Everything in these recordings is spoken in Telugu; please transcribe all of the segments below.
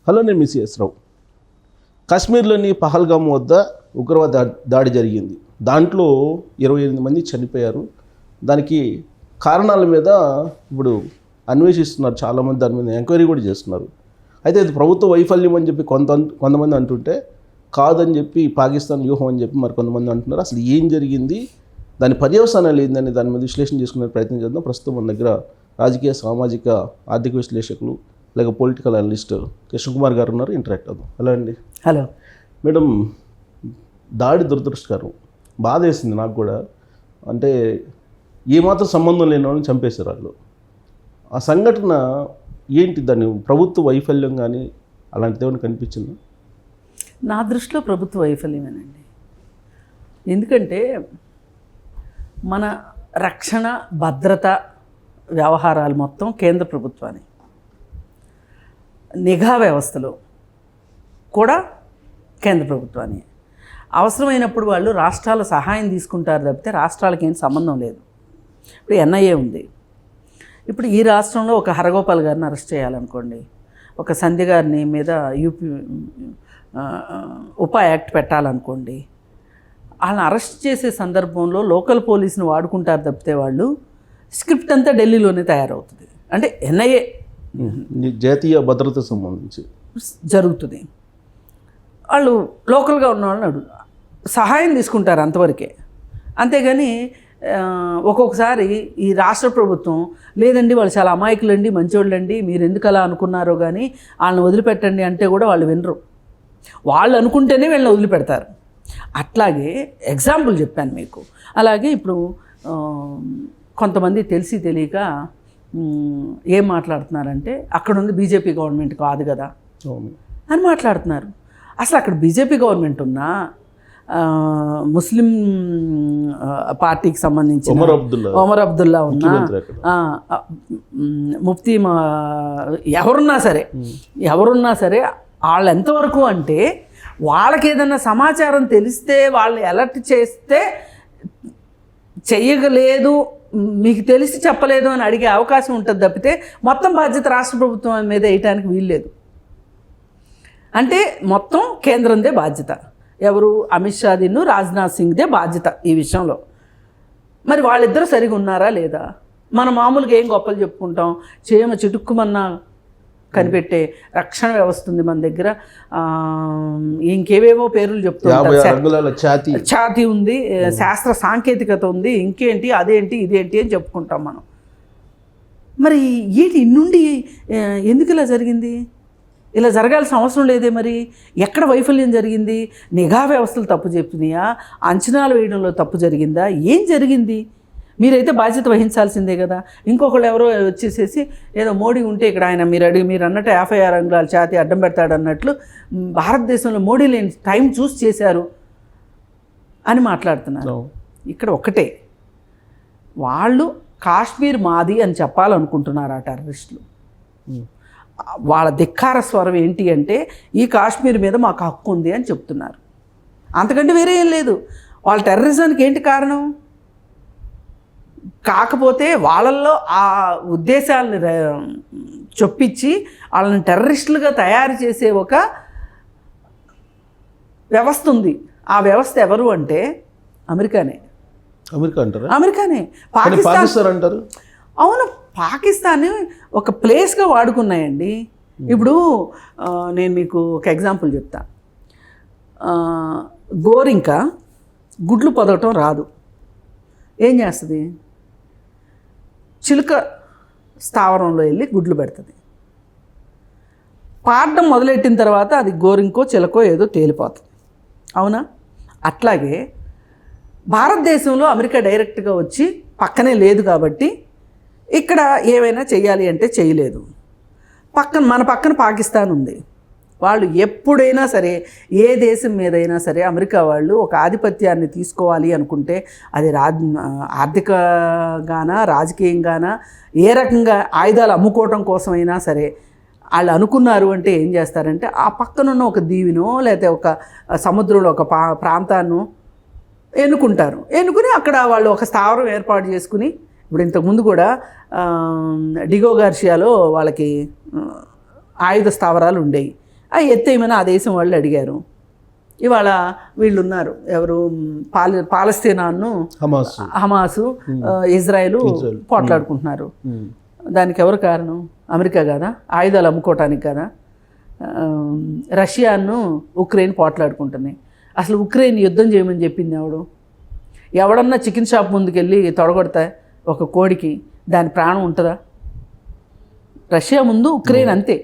హలో, నేను మిస్ రావు. కాశ్మీర్లోని పహల్గామ్ వద్ద ఉగ్రవాద దాడి జరిగింది. దాంట్లో 28 మంది చనిపోయారు. దానికి కారణాల మీద ఇప్పుడు అన్వేషిస్తున్నారు చాలామంది, దాని మీద ఎంక్వైరీ కూడా చేస్తున్నారు. అయితే అది ప్రభుత్వ వైఫల్యం అని చెప్పి కొంతమంది అంటుంటే, కాదని చెప్పి పాకిస్తాన్ వ్యూహం అని చెప్పి మరి కొంతమంది అంటున్నారు. అసలు ఏం జరిగింది, దాని పర్యవసానాలు ఏందని దాని మీద విశ్లేషణ చేసుకునే ప్రయత్నం చేద్దాం. ప్రస్తుతం మన దగ్గర రాజకీయ, సామాజిక, ఆర్థిక విశ్లేషకులు లేక పొలిటికల్ అనలిస్ట్ కృష్ణకుమార్ గారు ఉన్నారు. ఇంటరాక్ట్ అవుదాం. హలో అండి. Hello madam. దాడి దురదృష్టకరం, బాధ వేసింది నాకు కూడా. అంటే ఏమాత్రం సంబంధం లేని వాళ్ళని చంపేశారు వాళ్ళు. ఆ సంఘటన ఏంటి, దాన్ని ప్రభుత్వ వైఫల్యం కానీ అలాంటిది ఏమైనా కనిపించిందా? నా దృష్టిలో ప్రభుత్వ వైఫల్యమేనండి. ఎందుకంటే మన రక్షణ, భద్రత వ్యవహారాలు మొత్తం కేంద్ర ప్రభుత్వాన్ని, నిఘా వ్యవస్థలో కూడా కేంద్ర ప్రభుత్వాన్ని. అవసరమైనప్పుడు వాళ్ళు రాష్ట్రాల సహాయం తీసుకుంటారు తప్పితే రాష్ట్రాలకి ఏం సంబంధం లేదు. ఇప్పుడు ఎన్ఐఏ ఉంది. ఇప్పుడు ఈ రాష్ట్రంలో ఒక హరగోపాల్ గారిని అరెస్ట్ చేయాలనుకోండి, ఒక సంధ్య గారిని మీద ఉపా యాక్ట్ పెట్టాలనుకోండి, వాళ్ళని అరెస్ట్ చేసే సందర్భంలో లోకల్ పోలీసుని వాడుకుంటారు తప్పితే వాళ్ళు స్క్రిప్ట్ అంతా ఢిల్లీలోనే తయారవుతుంది. అంటే ఎన్ఐఏ జాతీయ భద్రత సంబంధించి జరుగుతుంది. వాళ్ళు లోకల్గా ఉన్న వాళ్ళని సహాయం తీసుకుంటారు అంతవరకే. అంతేగాని ఒక్కొక్కసారి ఈ రాష్ట్ర ప్రభుత్వం లేదండి వాళ్ళు చాలా అమాయకులండి, మంచోళ్ళండి, మీరు ఎందుకు అలా అనుకున్నారో కానీ వాళ్ళని వదిలిపెట్టండి అంటే కూడా వాళ్ళు వినరు. వాళ్ళు అనుకుంటేనే వీళ్ళని వదిలిపెడతారు. అట్లాగే ఎగ్జాంపుల్ చెప్పాను మీకు. అలాగే ఇప్పుడు కొంతమంది తెలిసి తెలియక ఏం మాట్లాడుతున్నారంటే అక్కడ ఉంది బీజేపీ గవర్నమెంట్ కాదు కదా అని మాట్లాడుతున్నారు. అసలు అక్కడ బీజేపీ గవర్నమెంట్ ఉన్నా, ముస్లిం పార్టీకి సంబంధించిన ఒమర్ అబ్దుల్లా ఉన్నా, ముఫ్తీ ఎవరున్నా సరే వాళ్ళు ఎంతవరకు అంటే వాళ్ళకి ఏదన్నా సమాచారం తెలిస్తే వాళ్ళు అలర్ట్ చేస్తే చెయ్యలేదు, మీకు తెలిసి చెప్పలేదు అని అడిగే అవకాశం ఉంటుంది తప్పితే మొత్తం బాధ్యత రాష్ట్ర ప్రభుత్వం మీద వేయటానికి వీల్లేదు. అంటే మొత్తం కేంద్రందే బాధ్యత. ఎవరు? అమిత్ షాదిను, రాజ్నాథ్ సింగ్దే బాధ్యత ఈ విషయంలో. మరి వాళ్ళిద్దరూ సరిగా ఉన్నారా లేదా? మనం మామూలుగా ఏం గొప్పలు చెప్పుకుంటాం, చేయమ చిటుక్కుమన్నా కనిపెట్టే రక్షణ వ్యవస్థ ఉంది మన దగ్గర, ఇంకేవేవో పేర్లు చెప్తుంటారు, ఛాతీ ఉంది, శాస్త్ర సాంకేతికత ఉంది, ఇంకేంటి అదేంటి ఇదేంటి అని చెప్పుకుంటాం మనం. మరి ఏంటి నుండి ఎందుకు ఇలా జరిగింది? ఇలా జరగాల్సిన అవసరం లేదే. మరి ఎక్కడ వైఫల్యం జరిగింది? నిఘా వ్యవస్థలు తప్పు చెప్పినాయా? అంచనాలు వేయడంలో తప్పు జరిగిందా? ఏం జరిగింది? మీరైతే బాధ్యత వహించాల్సిందే కదా. ఇంకొకళ్ళు ఎవరో వచ్చేసేసి ఏదో మోడీ ఉంటే ఇక్కడ ఆయన మీరు అన్నట్టు 56 అంగుళాల ఛాతీ అడ్డం పెడతాడు అన్నట్లు భారతదేశంలో మోడీ లేని టైం చూసి చేశారు అని మాట్లాడుతున్నారు. ఇక్కడ ఒక్కటే, వాళ్ళు కాశ్మీర్ మాది అని చెప్పాలనుకుంటున్నారు ఆ టెర్రరిస్టులు. వాళ్ళ ధిక్కార స్వరం ఏంటి అంటే ఈ కాశ్మీర్ మీద మాకు హక్కు ఉంది అని చెప్తున్నారు. అంతకంటే వేరే ఏం లేదు. వాళ్ళ టెర్రరిజానికి ఏంటి కారణం? కాకపోతే వాళ్ళల్లో ఆ ఉద్దేశాలని చొప్పించి వాళ్ళని టెర్రరిస్టులుగా తయారు చేసే ఒక వ్యవస్థ ఉంది. ఆ వ్యవస్థ ఎవరు అంటే అమెరికానే. అమెరికానే. పాకిస్తాన్ అంటారు. అవును, పాకిస్తాన్ని ఒక ప్లేస్గా వాడుకున్నాయండి. ఇప్పుడు నేను మీకు ఒక ఎగ్జాంపుల్ చెప్తా. గోరింక గుడ్లు పొదగటం రాదు. ఏం చేస్తుంది? చిలుక స్థావరంలో వెళ్ళి గుడ్లు పెడుతుంది. పాడడం మొదలెట్టిన తర్వాత అది గోరింకో చిలకో ఏదో తేలిపోతుంది. అవునా? అట్లాగే భారతదేశంలో అమెరికా డైరెక్ట్గా వచ్చి పక్కనే లేదు కాబట్టి ఇక్కడ ఏమైనా చేయాలి అంటే చేయలేదు. మన పక్కన పాకిస్తాన్ ఉంది. వాళ్ళు ఎప్పుడైనా సరే ఏ దేశం మీదైనా సరే అమెరికా వాళ్ళు ఒక ఆధిపత్యాన్ని తీసుకోవాలి అనుకుంటే అది ఆర్థికంగానా రాజకీయంగానా ఏ రకంగా ఆయుధాలు అమ్ముకోవటం కోసమైనా సరే వాళ్ళు అనుకున్నారు అంటే ఏం చేస్తారంటే ఆ పక్కనున్న ఒక దీవినో లేకపోతే ఒక సముద్రంలో ఒక ప్రాంతాన్ని ఎన్నుకుంటారు. ఎన్నుకుని అక్కడ వాళ్ళు ఒక స్థావరం ఏర్పాటు చేసుకుని, ఇప్పుడు ఇంతకుముందు కూడా డిగో గార్షియాలో వాళ్ళకి ఆయుధ స్థావరాలు ఉండేవి. ఆ ఎత్తేయమని ఆ దేశం వాళ్ళు అడిగారు. ఇవాళ వీళ్ళు ఉన్నారు, ఎవరు, పాలస్తీనాను హమాసు ఇజ్రాయెల్ పోట్లాడుకుంటున్నారు. దానికి ఎవరు కారణం? అమెరికా కదా, ఆయుధాలు అమ్ముకోవటానికి కదా. రష్యాను ఉక్రెయిన్ పోట్లాడుకుంటున్నాయి. అసలు ఉక్రెయిన్ యుద్ధం చేయమని చెప్పింది ఎవడన్నా చికెన్ షాప్ ముందుకెళ్ళి తొడగొడతా ఒక కోడికి దాని ప్రాణం ఉంటుందా? రష్యా ముందు ఉక్రెయిన్ అంతే.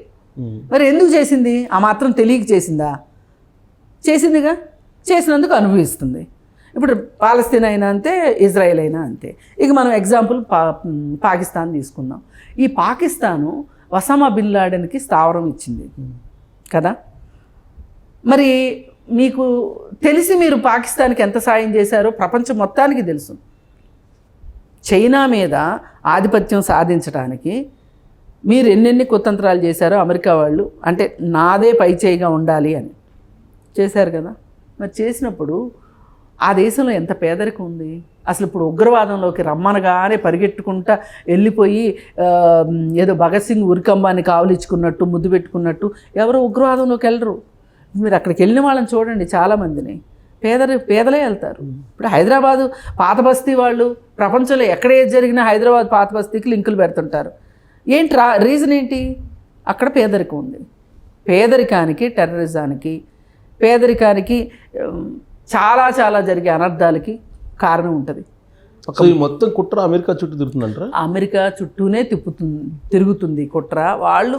మరి ఎందుకు చేసింది? ఆ మాత్రం తెలియక చేసిందా? చేసిందిగా, చేసినందుకు అనుభవిస్తుంది. ఇప్పుడు పాలస్తీనా అయినా అంతే, ఇజ్రాయెల్ అయినా అంతే. ఇక మనం ఎగ్జాంపుల్ పాకిస్తాన్ తీసుకుందాం. ఈ పాకిస్తాను ఒసామా బిన్ లాడెన్కి స్థావరం ఇచ్చింది కదా. మరి మీకు తెలిసి మీరు పాకిస్తాన్కి ఎంత సాయం చేశారో ప్రపంచం మొత్తానికి తెలుసు. చైనా మీద ఆధిపత్యం సాధించడానికి మీరు ఎన్నెన్ని కుతంత్రాలు చేశారో అమెరికా వాళ్ళు, అంటే నాదే పై చేయిగా ఉండాలి అని చేశారు కదా. మరి చేసినప్పుడు ఆ దేశంలో ఎంత పేదరికం ఉంది. అసలు ఇప్పుడు ఉగ్రవాదంలోకి రమ్మనగానే పరిగెట్టుకుంటా వెళ్ళిపోయి ఏదో భగత్ సింగ్ ఉరికంబాన్ని కావలించుకున్నట్టు ముద్దు పెట్టుకున్నట్టు ఎవరు ఉగ్రవాదంలోకి వెళ్ళరు. మీరు అక్కడికి వెళ్ళిన వాళ్ళని చూడండి, చాలామందిని పేదలే వెళ్తారు. ఇప్పుడు హైదరాబాదు పాత బస్తీ వాళ్ళు ప్రపంచంలో ఎక్కడ ఏది జరిగినా హైదరాబాద్ పాత బస్తీకి లింకులు పెడుతుంటారు. ఏంటి రీజన్ ఏంటి? అక్కడ పేదరికం ఉంది. పేదరికానికి, టెర్రరిజానికి, పేదరికానికి చాలా చాలా జరిగే అనర్థాలకి కారణం ఉంటుంది. మొత్తం కుట్ర అమెరికా చుట్టూ తిరుగుతుందంటారా? అమెరికా చుట్టూనే తిరుగుతుంది కుట్ర. వాళ్ళు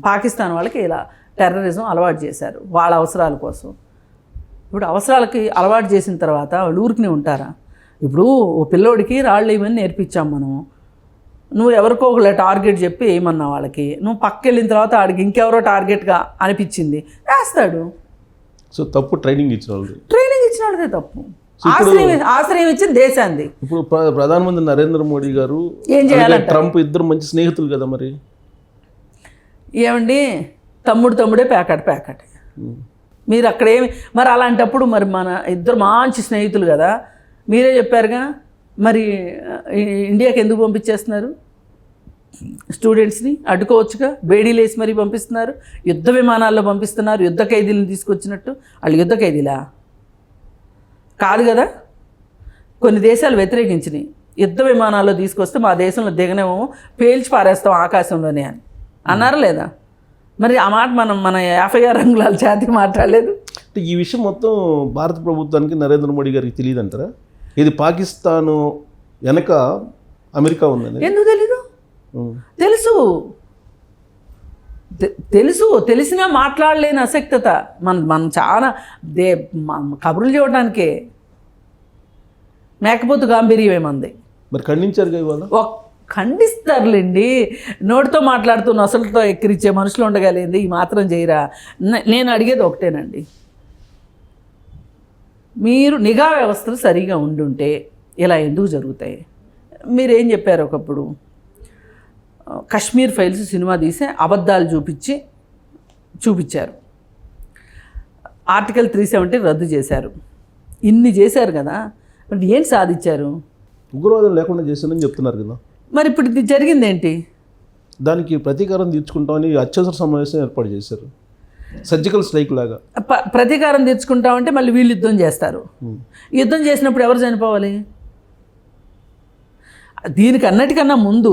పాకిస్తాన్ వాళ్ళకి ఇలా టెర్రరిజం అలవాటు చేశారు వాళ్ళ అవసరాల కోసం. ఇప్పుడు అవసరాలకి అలవాటు చేసిన తర్వాత వాళ్ళు ఊరికనే ఉంటారా? ఇప్పుడు ఓ పిల్లోడికి రాళ్ళు వేయమని నేర్పించాం మనం. నువ్వు ఎవరికో ఒక టార్గెట్ చెప్పి ఏమన్నా వాళ్ళకి, నువ్వు పక్కకి వెళ్ళిన తర్వాత ఆడికి ఇంకెవరో టార్గెట్గా అనిపించింది వేస్తాడు. సో తప్పు ట్రైనింగ్ ఇచ్చిన వాళ్ళదే తప్పు. ఆశ్రయం ఇచ్చిన దేశాన్ని. ఇప్పుడు ప్రధానమంత్రి నరేంద్ర మోడీ గారు ఏం చేయాలి? ట్రంప్ ఇద్దరు మంచి స్నేహితులు కదా. మరి ఏమండి, తమ్ముడే ప్యాకెట్. మీరు అక్కడేమి మరి అలాంటప్పుడు మరి మన ఇద్దరు మంచి స్నేహితులు కదా, మీరే చెప్పారుగా. మరి ఇండియాకి ఎందుకు పంపించేస్తున్నారు? స్టూడెంట్స్ని అడ్డుకోవచ్చుగా. బేడీలు వేసి మరీ పంపిస్తున్నారు, యుద్ధ విమానాల్లో పంపిస్తున్నారు. యుద్ధ ఖైదీలను తీసుకొచ్చినట్టు. వాళ్ళు యుద్ధ ఖైదీలా? కాదు కదా. కొన్ని దేశాలు వ్యతిరేకించినాయి. యుద్ధ విమానాల్లో తీసుకొస్తే మా దేశంలో దిగనేమో పేల్చి పారేస్తాం ఆకాశంలోనే అని అన్నారా లేదా? మరి ఆ మాట మన 56 అంగుళాల ఛాతీ మాట్లాడలేదు. ఈ విషయం మొత్తం భారత ప్రభుత్వానికి, నరేంద్ర మోడీ గారికి తెలియదు అంటారా? ఇది పాకిస్తాను వెనక అమెరికా ఉందని ఎందుకు తెలీదు? తెలుసు. తెలిసినా మాట్లాడలేని అసక్తత మనం చాలా కబుర్లు చూడడానికే. మేకపోతు గాంభీర్యం ఏమంది. మరి ఖండించారు ఇవాళ. ఖండిస్తారులేండి, నోటితో మాట్లాడుతూ నొసలతో ఎక్కిరిచ్చే మనుషులు ఉండగలిగింది ఈ మాత్రం చేయరా? నేను అడిగేది ఒకటేనండి, మీరు నిఘా వ్యవస్థలు సరిగా ఉండుంటే ఇలా ఎందుకు జరుగుతాయి? మీరేం చెప్పారు ఒకప్పుడు, కశ్మీర్ ఫైల్స్ సినిమా తీసే అబద్ధాలు చూపించారు. ఆర్టికల్ 370 రద్దు చేశారు. ఇన్ని చేశారు కదా, మరి ఏం సాధించారు? ఉగ్రవాదం లేకుండా చేశానని చెప్తున్నారు కదా. మరి ఇప్పుడు ఇది జరిగిందేంటి? దానికి ప్రతీకారం తీర్చుకుంటామని అత్యవసర సమావేశం ఏర్పాటు చేశారు, సర్జికల్ స్ట్రైక్ లాగా. ప్రతీకారం తీర్చుకుంటామంటే మళ్ళీ వీళ్ళు యుద్ధం చేస్తారు. యుద్ధం చేసినప్పుడు ఎవరు చనిపోవాలి? దీనికి అన్నిటికన్నా ముందు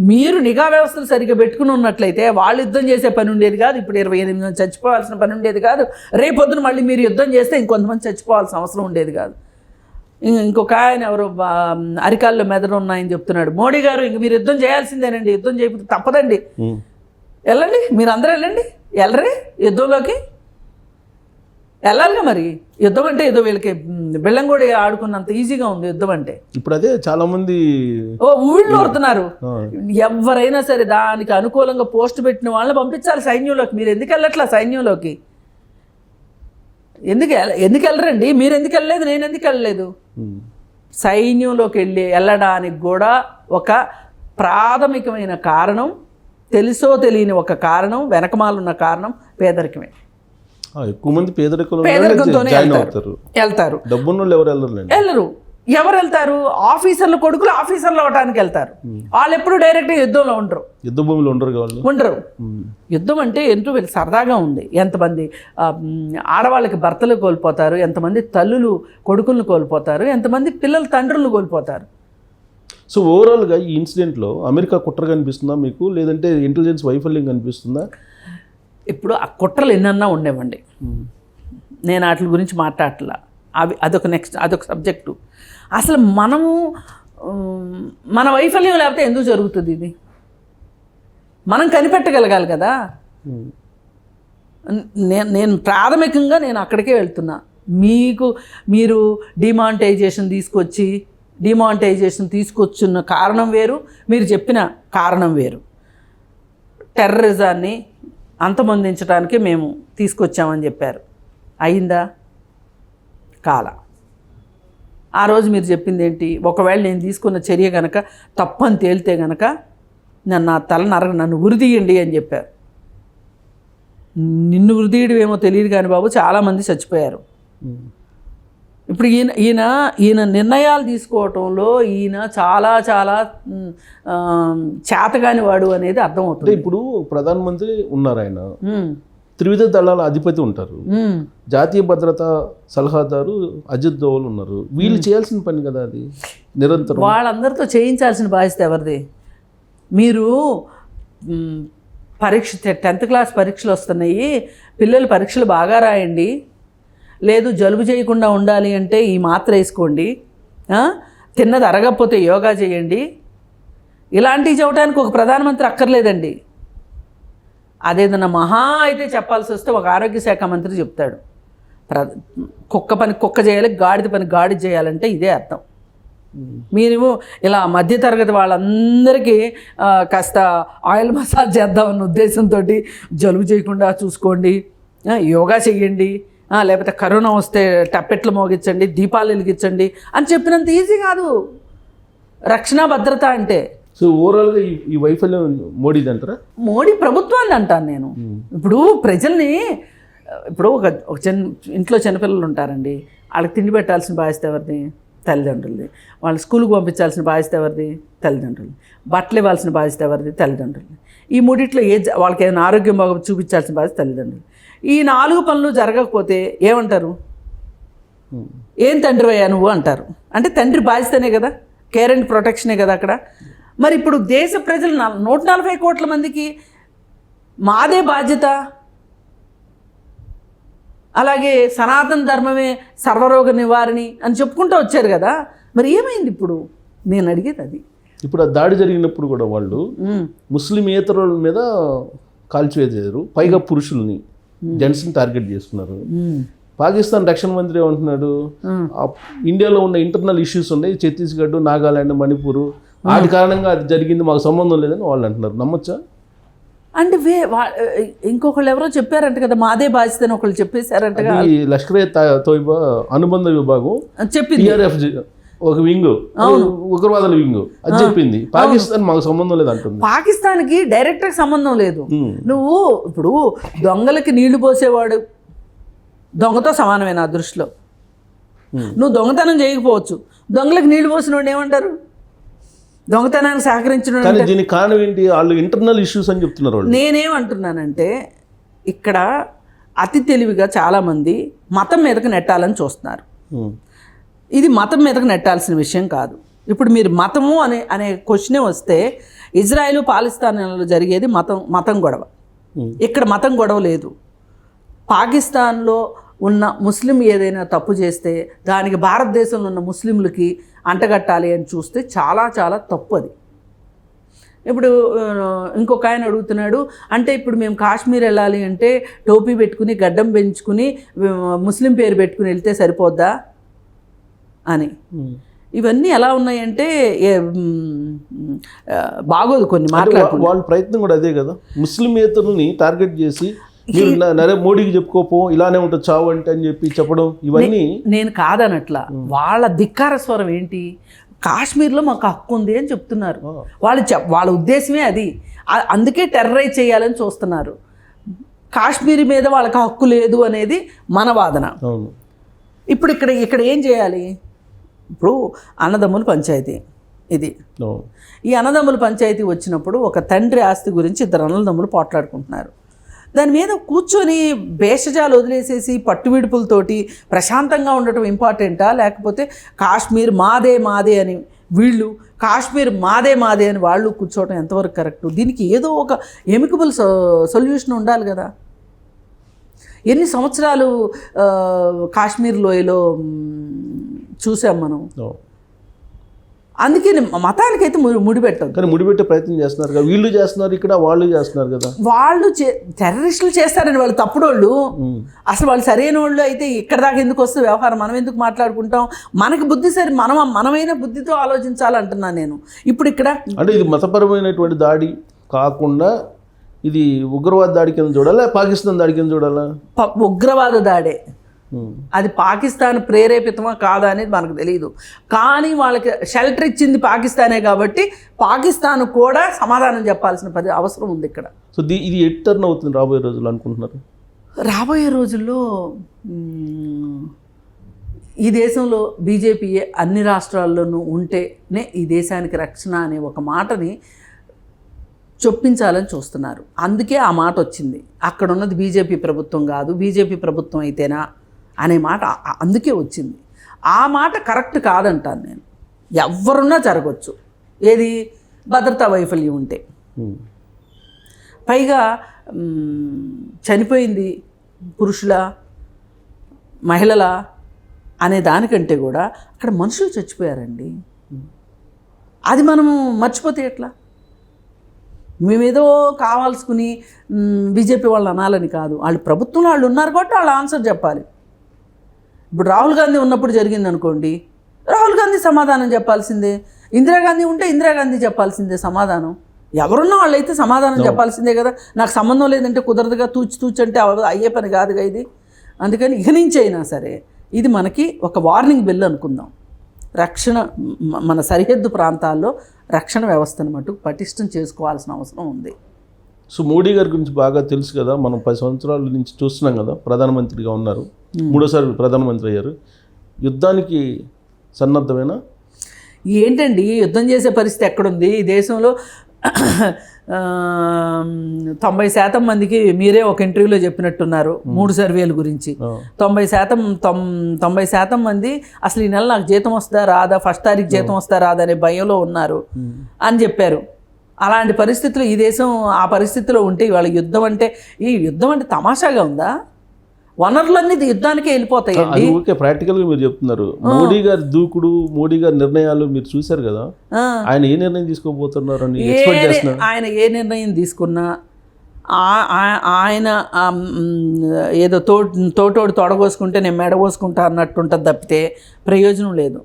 మీరు నిఘా వ్యవస్థలు సరిగ్గా పెట్టుకుని ఉన్నట్లయితే వాళ్ళు యుద్ధం చేసే పని ఉండేది కాదు. ఇప్పుడు 28 మంది చచ్చిపోవాల్సిన పని ఉండేది కాదు. రేపొద్దున మళ్ళీ మీరు యుద్ధం చేస్తే ఇంకొంతమంది చచ్చిపోవాల్సిన అవసరం ఉండేది కాదు. ఇంకొక ఆయన ఎవరు అరికాల్లో మెదడు ఉన్నాయని చెప్తున్నాడు. మోడీ గారు ఇంక మీరు యుద్ధం చేయాల్సిందేనండి, యుద్ధం చేయకపోతే తప్పదండి, వెళ్ళండి, మీరు అందరూ వెళ్ళరే యుద్ధంలోకి వెళ్ళాలిగా. మరి యుద్ధం అంటే ఏదో వీళ్ళకి బెల్లం కూడా ఆడుకున్నంత ఈజీగా ఉంది యుద్ధం అంటే. ఇప్పుడు అదే చాలా మంది ఊళ్ళో వస్తున్నారు. ఎవరైనా సరే దానికి అనుకూలంగా పోస్ట్ పెట్టిన వాళ్ళని పంపించాలి సైన్యంలోకి. మీరు ఎందుకు వెళ్ళట్లా సైన్యంలోకి? ఎందుకు వెళ్ళరండి? మీరు ఎందుకు వెళ్ళలేదు, నేను ఎందుకు వెళ్ళలేదు? సైన్యంలోకి వెళ్ళడానికి కూడా ఒక ప్రాథమికమైన కారణం, తెలుసో తెలియని ఒక కారణం, వెనకమాలున్న కారణం పేదరికమే. ఎక్కువ మంది పేదరికంతోనే వెళ్తారు. డబ్బున్నోళ్ళు ఎవరు వెళ్ళరు. ఎవరు వెళ్తారు? ఆఫీసర్ల కొడుకులు ఆఫీసర్లు అవడానికి వెళ్తారు. వాళ్ళు ఎప్పుడు డైరెక్ట్గా యుద్ధంలో ఉండరు, యుద్ధ భూమిలో ఉండరు. యుద్ధం అంటే ఎంతో వీళ్ళు సరదాగా ఉంది. ఎంతమంది ఆడవాళ్ళకి భర్తలు కోల్పోతారు, ఎంతమంది తల్లులు కొడుకులను కోల్పోతారు, ఎంతమంది పిల్లలు తండ్రులను కోల్పోతారు. సో ఓవరాల్గా ఈ ఇన్సిడెంట్లో అమెరికా కుట్ర కనిపిస్తుందా మీకు, లేదంటే ఇంటెలిజెన్స్ వైఫల్యం కనిపిస్తుందా? ఇప్పుడు ఆ కుట్రలు ఎన్నన్నా ఉండేవండి, నేను వాటి గురించి మాట్లాడట్లా. అదొక సబ్జెక్టు. అసలు మనము మన వైఫల్యం లేకపోతే ఎందుకు జరుగుతుంది ఇది? మనం కనిపెట్టగలగాలి కదా. నేను ప్రాథమికంగా నేను అక్కడికే వెళ్తున్నా. మీరు డిమానిటైజేషన్ తీసుకొచ్చిన కారణం వేరు, మీరు చెప్పిన కారణం వేరు. టెర్రరిజాన్ని అంతమొందించడానికే మేము తీసుకొచ్చామని చెప్పారు. అయిందా? కాల. ఆ రోజు మీరు చెప్పింది ఏంటి? ఒకవేళ నేను తీసుకున్న చర్య కనుక తప్పని తేలితే కనుక నన్ను ఉరిదీయండి అని చెప్పారు. నిన్ను ఉరిదీయడం ఏమో తెలియదు కానీ బాబు, చాలామంది చచ్చిపోయారు. ఇప్పుడు ఈయన నిర్ణయాలు తీసుకోవటంలో ఈయన చాలా చాలా చేతగాని వాడు అనేది అర్థమవుతుంది. ఇప్పుడు ప్రధానమంత్రి ఉన్నారు, ఆయన త్రివిధ దళాల అధిపతి ఉంటారు, జాతీయ భద్రతా సలహాదారు అజిత్ దోవల్ ఉన్నారు. వీళ్ళు చేయాల్సిన పని కదా అది నిరంతరం. వాళ్ళందరితో చేయించాల్సిన బాధ్యత ఎవరిది? మీరు పరీక్ష 10th క్లాస్ పరీక్షలు వస్తున్నాయి, పిల్లలు పరీక్షలు బాగా రాయండి, లేదు జలుబు చేయకుండా ఉండాలి అంటే ఈ మాత్ర వేసుకోండి, తిన్నది అరగకపోతే యోగా చేయండి, ఇలాంటివి చెప్పడానికి ఒక ప్రధానమంత్రి అక్కర్లేదండి. అదేదన్నా మహా అయితే చెప్పాల్సి వస్తే ఒక ఆరోగ్య శాఖ మంత్రి చెప్తాడు. కుక్క పని కుక్క చేయాలి, గాడిద పని గాడిద చేయాలంటే ఇదే అర్థం. మీరు ఇలా మధ్యతరగతి వాళ్ళందరికీ కాస్త ఆయిల్ మసాజ్ చేద్దామన్న ఉద్దేశంతో జలుబు చేయకుండా చూసుకోండి, యోగా చెయ్యండి, లేకపోతే కరోనా వస్తే టప్పెట్లు మోగించండి, దీపాలు వెలిగించండి అని చెప్పినంత ఈజీ కాదు రక్షణ భద్రత అంటే. సో ఓవరాల్గా ఈ వైఫల్యం మోడీది అంటారా? మోడీ ప్రభుత్వాన్ని అంటాను నేను. ఇప్పుడు ప్రజల్ని, ఇప్పుడు ఒక ఇంట్లో చిన్నపిల్లలు ఉంటారండి, వాళ్ళకి తిండి పెట్టాల్సిన బాధ్యత ఎవరిది? తల్లిదండ్రులది. వాళ్ళు స్కూల్కి పంపించాల్సిన బాధ్యత ఎవరిది? తల్లిదండ్రులు. బట్టలు ఇవ్వాల్సిన బాధ్యత ఎవరిది? తల్లిదండ్రులు. ఈ మూడిట్లో వాళ్ళకి ఏదైనా ఆరోగ్యం బాగా చూపించాల్సిన బాధ్యత తల్లిదండ్రులు. ఈ 4 పనులు జరగకపోతే ఏమంటారు? ఏం తండ్రి అయ్యా నువ్వు అంటారు. అంటే తండ్రి బాధ్యతనే కదా, కేర్ అండ్ ప్రొటెక్షనే కదా అక్కడ. మరి ఇప్పుడు దేశ ప్రజలు 140 కోట్ల మందికి మాదే బాధ్యత, అలాగే సనాతన ధర్మమే సర్వరోగ నివారణి అని చెప్పుకుంటూ వచ్చారు కదా, మరి ఏమైంది ఇప్పుడు? నేను అడిగేది అది. ఇప్పుడు ఆ దాడి జరిగినప్పుడు కూడా వాళ్ళు ముస్లిమేతరుల మీద కాల్చివేశారు, పైగా పురుషుల్ని, జెంట్స్ని టార్గెట్ చేసుకున్నారు. పాకిస్తాన్ రక్షణ మంత్రి ఏమంటున్నాడు? ఇండియాలో ఉన్న ఇంటర్నల్ ఇష్యూస్ ఉన్నాయి, ఛత్తీస్గఢ్, నాగాలాండ్, మణిపూర్, వాటి కారణంగా అది జరిగింది, మాకు సంబంధం లేదని వాళ్ళు అంటున్నారు. నమ్మొచ్చా? అంటే ఇంకొకళ్ళు ఎవరో చెప్పారంట కదా, మాదే బాధ్యత అని ఒకళ్ళు చెప్పేశారంట. లష్కరే తోయిబా అనుబంధ విభాగం చెప్పింది, TRF ఒక వింగ్, ఉగ్రవాదుల వింగ్ అది చెప్పింది. పాకిస్తాన్ మాకు సంబంధం లేదు అంటుంది. పాకిస్తాన్కి డైరెక్ట్గా సంబంధం లేదు. నువ్వు ఇప్పుడు దొంగలకి నీళ్లు పోసేవాడు దొంగతో సమానమే నా దృష్టిలో. నువ్వు దొంగతనం చేయకపోవచ్చు, దొంగలకు నీళ్లు పోసిన వాడు ఏమంటారు? దొంగతనానికి సహకరించిన. దీనికి కారణం ఏంటి? వాళ్ళు ఇంటర్నల్ ఇష్యూస్ అని చెప్తున్నారు. నేనేమంటున్నానంటే ఇక్కడ అతి తెలివిగా చాలామంది మతం మీదకి నెట్టాలని చూస్తున్నారు. ఇది మతం మీదకి నెట్టాల్సిన విషయం కాదు. ఇప్పుడు మీరు మతము అనే క్వశ్చనే వస్తే ఇజ్రాయెల్ పాలస్తీనాలో జరిగేది మతం గొడవ. ఇక్కడ మతం గొడవ లేదు. పాకిస్తాన్లో ఉన్న ముస్లిం ఏదైనా తప్పు చేస్తే దానికి భారతదేశంలో ఉన్న ముస్లింలకి అంటగట్టాలి అని చూస్తే చాలా చాలా తప్పు అది. ఇప్పుడు ఇంకొక ఆయన అడుగుతున్నాడు, అంటే ఇప్పుడు మేము కాశ్మీర్ వెళ్ళాలి అంటే టోపీ పెట్టుకుని గడ్డం పెంచుకుని ముస్లిం పేరు పెట్టుకుని వెళ్తే సరిపోద్దా అని. ఇవన్నీ ఎలా ఉన్నాయంటే బాగోదు కొన్ని మాట్లాడుకుంటే. వాళ్ళ ప్రయత్నం కూడా అదే కదా, ముస్లిమేతరుల్ని టార్గెట్ చేసి మీరు మోడీకి చెప్పుకోపో ఇలానే ఉంటుంది చావు అంటే అని చెప్పి చెప్పడం, ఇవన్నీ నేను కాదనట్లా. వాళ్ళ ధిక్కార స్వరం ఏంటి? కాశ్మీర్లో మాకు హక్కు ఉంది అని చెప్తున్నారు. వాళ్ళ ఉద్దేశమే అది. అందుకే టెర్రరైజ్ చేయాలని చూస్తున్నారు. కాశ్మీర్ మీద వాళ్ళకి హక్కు లేదు అనేది మన వాదన. ఇప్పుడు ఇక్కడ ఏం చేయాలి? ఇప్పుడు అన్నదమ్ముల పంచాయతీ ఇది. అవును. ఈ అన్నదమ్ముల పంచాయతీ వచ్చినప్పుడు ఒక తండ్రి ఆస్తి గురించి ఇద్దరు అన్నదమ్ములు పోట్లాడుకుంటున్నారు. దాని మీద కూర్చొని భేషజాలు వదిలేసేసి పట్టువిడుపులతోటి ప్రశాంతంగా ఉండటం ఇంపార్టెంటా, లేకపోతే కాశ్మీర్ మాదే మాదే అని వీళ్ళు, కాశ్మీర్ మాదే మాదే అని వాళ్ళు కూర్చోవడం ఎంతవరకు కరెక్టు? దీనికి ఏదో ఒక ఎమికబుల్ సొల్యూషన్ ఉండాలి కదా. ఎన్ని సంవత్సరాలు కాశ్మీర్ లోయలో చూసాం మనం. అందుకే మతానికైతే ముడిపెట్టదు. కానీ ముడిపెట్టే ప్రయత్నం చేస్తున్నారు కదా, వీళ్ళు చేస్తున్నారు ఇక్కడ, వాళ్ళు చేస్తున్నారు కదా. వాళ్ళు టెర్రరిస్టులు చేస్తారని వాళ్ళు తప్పుడోళ్ళు. అసలు వాళ్ళు సరైన వాళ్ళు అయితే ఇక్కడ దాకా ఎందుకు వస్తుంది వ్యవహారం? మనం ఎందుకు మాట్లాడుకుంటాం? మనకి బుద్ధి సరి మనమైన బుద్ధితో ఆలోచించాలంటున్నాను నేను. ఇప్పుడు ఇక్కడ అంటే ఇది మతపరమైనటువంటి దాడి కాకుండా ఇది ఉగ్రవాద దాడి కింద చూడాలా, పాకిస్తాన్ దాడి కింద చూడాలా? ఉగ్రవాద దాడే. అది పాకిస్తాన్ ప్రేరేపితమా కాదా అనేది మనకు తెలియదు. కానీ వాళ్ళకి షెల్టర్ ఇచ్చింది పాకిస్తానే కాబట్టి పాకిస్తాన్ కూడా సమాధానం చెప్పాల్సిన అవసరం ఉంది ఇక్కడ. సో ఇది ఎట్ టర్న్ అవుతుంది రాబోయే రోజుల్లో అనుకుంటున్నారు? రాబోయే రోజుల్లో ఈ దేశంలో బీజేపీ అన్ని రాష్ట్రాల్లోనూ ఉంటేనే ఈ దేశానికి రక్షణ అనే ఒక మాటని చొప్పించాలని చూస్తున్నారు. అందుకే ఆ మాట వచ్చింది. అక్కడ ఉన్నది బీజేపీ ప్రభుత్వం కాదు, బీజేపీ ప్రభుత్వం అయితేనా అనే మాట అందుకే వచ్చింది. ఆ మాట కరెక్ట్ కాదంటాను నేను. ఎవరున్నా జరగవచ్చు, ఏది భద్రతా వైఫల్యం ఉంటే. పైగా చనిపోయింది పురుషుల మహిళల అనే దానికంటే కూడా అక్కడ మనుషులు చచ్చిపోయారండి. అది మనము మర్చిపోతే ఎట్లా? మేమేదో కావాల్సుకుని బీజేపీ వాళ్ళు అనాలని కాదు, వాళ్ళు ప్రభుత్వంలో వాళ్ళు ఉన్నారు కాబట్టి వాళ్ళు ఆన్సర్ చెప్పాలి. ఇప్పుడు రాహుల్ గాంధీ ఉన్నప్పుడు జరిగింది అనుకోండి, రాహుల్ గాంధీ సమాధానం చెప్పాల్సిందే. ఇందిరాగాంధీ ఉంటే ఇందిరాగాంధీ చెప్పాల్సిందే సమాధానం. ఎవరున్నా వాళ్ళైతే సమాధానం చెప్పాల్సిందే కదా. నాకు సంబంధం లేదంటే కుదరదుగా, తూచి అంటే అయ్యే పని కాదుగా ఇది. అందుకని ఇక నుంచి అయినా సరే ఇది మనకి ఒక వార్నింగ్ బెల్ అనుకుందాం. రక్షణ, మన సరిహద్దు ప్రాంతాల్లో రక్షణ వ్యవస్థను మటుకు పటిష్టం చేసుకోవాల్సిన అవసరం ఉంది. సో మోడీ గారి గురించి బాగా తెలుసు కదా, మనం 10 సంవత్సరాల నుంచి చూస్తున్నాం కదా, ప్రధానమంత్రిగా ఉన్నారు, 3వ ప్రధానమంత్రి అయ్యారు. యుద్ధానికి సన్నద్ధమేనా? ఏంటండి యుద్ధం చేసే పరిస్థితి ఎక్కడుంది ఈ దేశంలో? 90% మందికి మీరే ఒక ఇంటర్వ్యూలో చెప్పినట్టున్నారు 3 సర్వేల గురించి. 90% మంది అసలు ఈ నెల నాకు జీతం వస్తుందా రాదా, ఫస్ట్ తారీఖు జీతం వస్తుందా రాదా అనే భయంలో ఉన్నారు అని చెప్పారు. అలాంటి పరిస్థితులు ఈ దేశం ఆ పరిస్థితిలో ఉంటే ఇవాళ యుద్ధం అంటే తమాషాగా ఉందా? వనరులన్నీ యుద్ధానికే వెళ్ళిపోతాయండి. ఓకే, ప్రాక్టికల్గా మీరు చెప్తున్నారు. మోడీ గారి దూకుడు, మోడీ గారి నిర్ణయాలు మీరు చూశారు కదా, ఆయన ఏ నిర్ణయం తీసుకోబోతున్నారు అని ఎక్స్పెక్ట్ చేస్తున్నారు. ఆయన ఏ నిర్ణయం తీసుకున్నా ఆయన ఏదో తోటోడు తొడగోసుకుంటే నేను మెడగోసుకుంటా అన్నట్టుంటుంది తప్పితే ప్రయోజనం లేదు.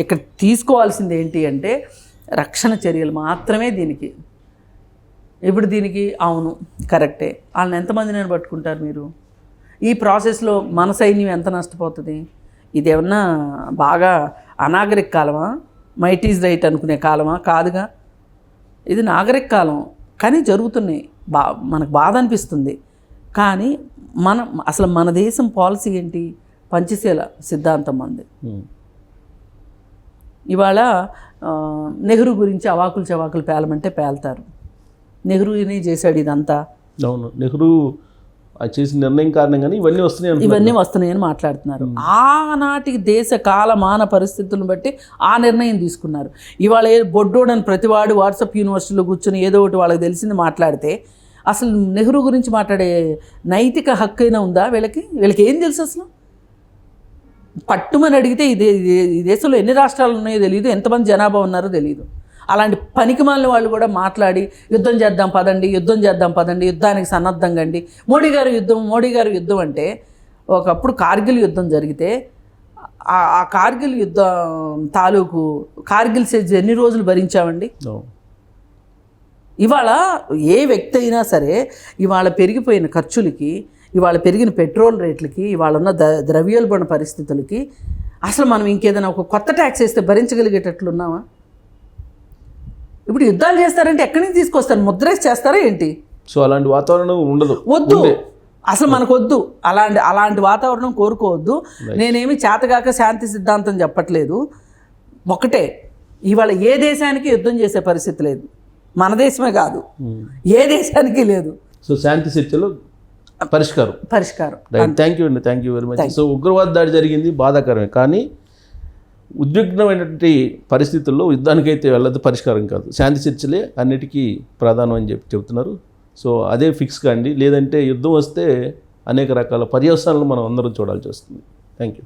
ఇక్కడ తీసుకోవాల్సింది ఏంటి అంటే రక్షణ చర్యలు మాత్రమే దీనికి. ఇప్పుడు దీనికి అవును కరెక్టే, వాళ్ళని ఎంతమందిని పట్టుకుంటారు మీరు? ఈ ప్రాసెస్లో మన సైన్యం ఎంత నష్టపోతుంది? ఇదేమన్నా బాగా అనాగరిక కాలమా, మైట్ ఈజ్ రైట్ అనుకునే కాలమా? కాదుగా, ఇది నాగరిక కాలం. కానీ జరుగుతున్నాయి, మనకు బాధ అనిపిస్తుంది. కానీ అసలు మన దేశం పాలసీ ఏంటి? పంచశీల సిద్ధాంతం మంది. ఇవాళ నెహ్రూ గురించి అవాకులు చవాకులు పేలమంటే పేల్తారు. నెహ్రూనే చేశాడు ఇదంతా. అవును, నెహ్రూ చేసిన నిర్ణయం కారణంగానే ఇవన్నీ వస్తున్నాయని మాట్లాడుతున్నారు. ఆనాటి దేశ కాలమాన పరిస్థితులను బట్టి ఆ నిర్ణయం తీసుకున్నారు. ఇవాళ బొడ్డోడని ప్రతివాడు వాట్సాప్ యూనివర్సిటీలో కూర్చొని ఏదో ఒకటి వాళ్ళకి తెలిసింది మాట్లాడితే అసలు నెహ్రూ గురించి మాట్లాడే నైతిక హక్కు అయినా ఉందా వీళ్ళకి? ఏం తెలుసు అసలు? పట్టుమని అడిగితే ఈ దేశంలో ఎన్ని రాష్ట్రాలు ఉన్నాయో తెలియదు, ఎంతమంది జనాభా ఉన్నారో తెలియదు. అలాంటి పనికిమాలిన వాళ్ళు కూడా మాట్లాడి యుద్ధం చేద్దాం పదండి, యుద్ధానికి సన్నద్ధంగా అండి, మోడీ గారు యుద్ధం అంటే ఒకప్పుడు కార్గిల్ యుద్ధం జరిగితే ఆ కార్గిల్ యుద్ధం తాలూకు కార్గిల్ సెజ్ ఎన్ని రోజులు భరించామండి? ఇవాళ ఏ వ్యక్తి అయినా సరే ఇవాళ పెరిగిపోయిన ఖర్చులకి, ఇవాళ పెరిగిన పెట్రోల్ రేట్లకి, ఇవాళ ఉన్న ద్రవ్యోల్బణ పరిస్థితులకి అసలు మనం ఇంకేదైనా ఒక కొత్త ట్యాక్స్ వేస్తే భరించగలిగేటట్లున్నామా? ఇప్పుడు యుద్ధాలు చేస్తారంటే ఎక్కడి నుంచి తీసుకొస్తారు? ముద్రేసి చేస్తారా ఏంటి? సో అలాంటి వాతావరణం ఉండదు. వద్దు, అసలు మనకొద్దు, అలాంటి వాతావరణం కోరుకోవద్దు. నేనేమి చేతగాక శాంతి సిద్ధాంతం చెప్పట్లేదు. ఒకటే, ఇవాళ ఏ దేశానికి యుద్ధం చేసే పరిస్థితి లేదు, మన దేశమే కాదు, ఏ దేశానికి లేదు. సో శాంతి చర్చలో పరిష్కారం. థ్యాంక్ యూ అండి, thank you very much. So ఉగ్రవాద దాడి జరిగింది, బాధాకరమే, కానీ ఉద్విగ్నమైనటువంటి పరిస్థితుల్లో యుద్ధానికైతే వెళ్ళదు, పరిష్కారం కాదు. శాంతి చర్చలే అన్నిటికీ ప్రధానం అని చెప్తున్నారు. సో అదే ఫిక్స్ కాండి, లేదంటే యుద్ధం వస్తే అనేక రకాల పర్యవసానాలు మనం అందరం చూడాల్సి వస్తుంది. Thank you.